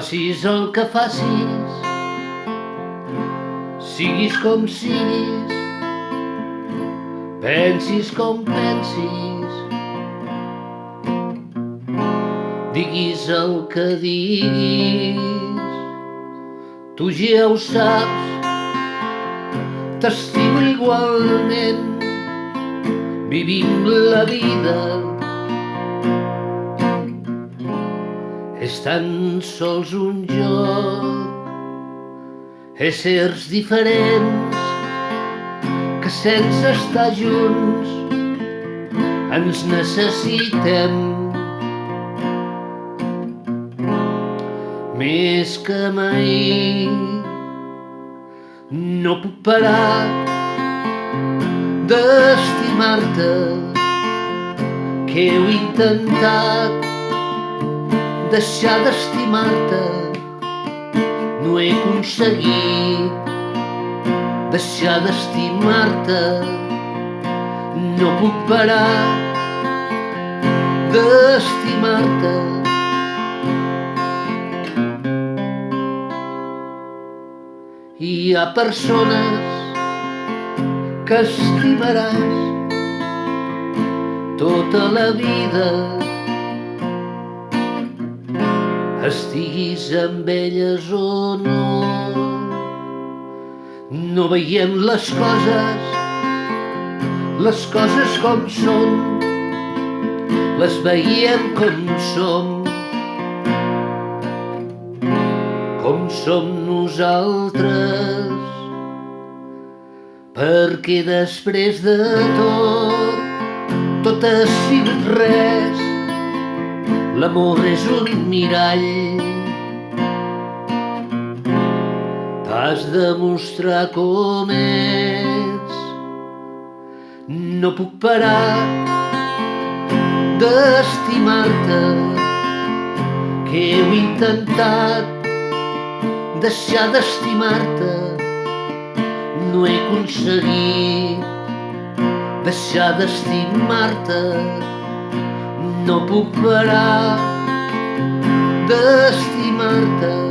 Facis el que facis, siguis com siguis, pensis com pensis, diguis el que diguis, tu ja ho saps, t'estimo igualment, vivim la vida. És tan sols un joc, éssers diferents que sense estar junts ens necessitem. Més que mai no puc parar d'estimar-te, que heu intentat deixar d'estimar-te, no he aconseguit deixar d'estimar-te, no puc parar d'estimar-te. Hi ha persones que estimaràs tota la vida, estiguis amb elles o no. No veiem les coses com són, les veiem com som nosaltres, perquè després de tot ha sigut res. L'amor és un mirall, t'has de mostrar com ets. No puc parar d'estimar-te, que heu intentat deixar d'estimar-te, no he aconseguit deixar d'estimar-te. No puc parar d'estimar-te.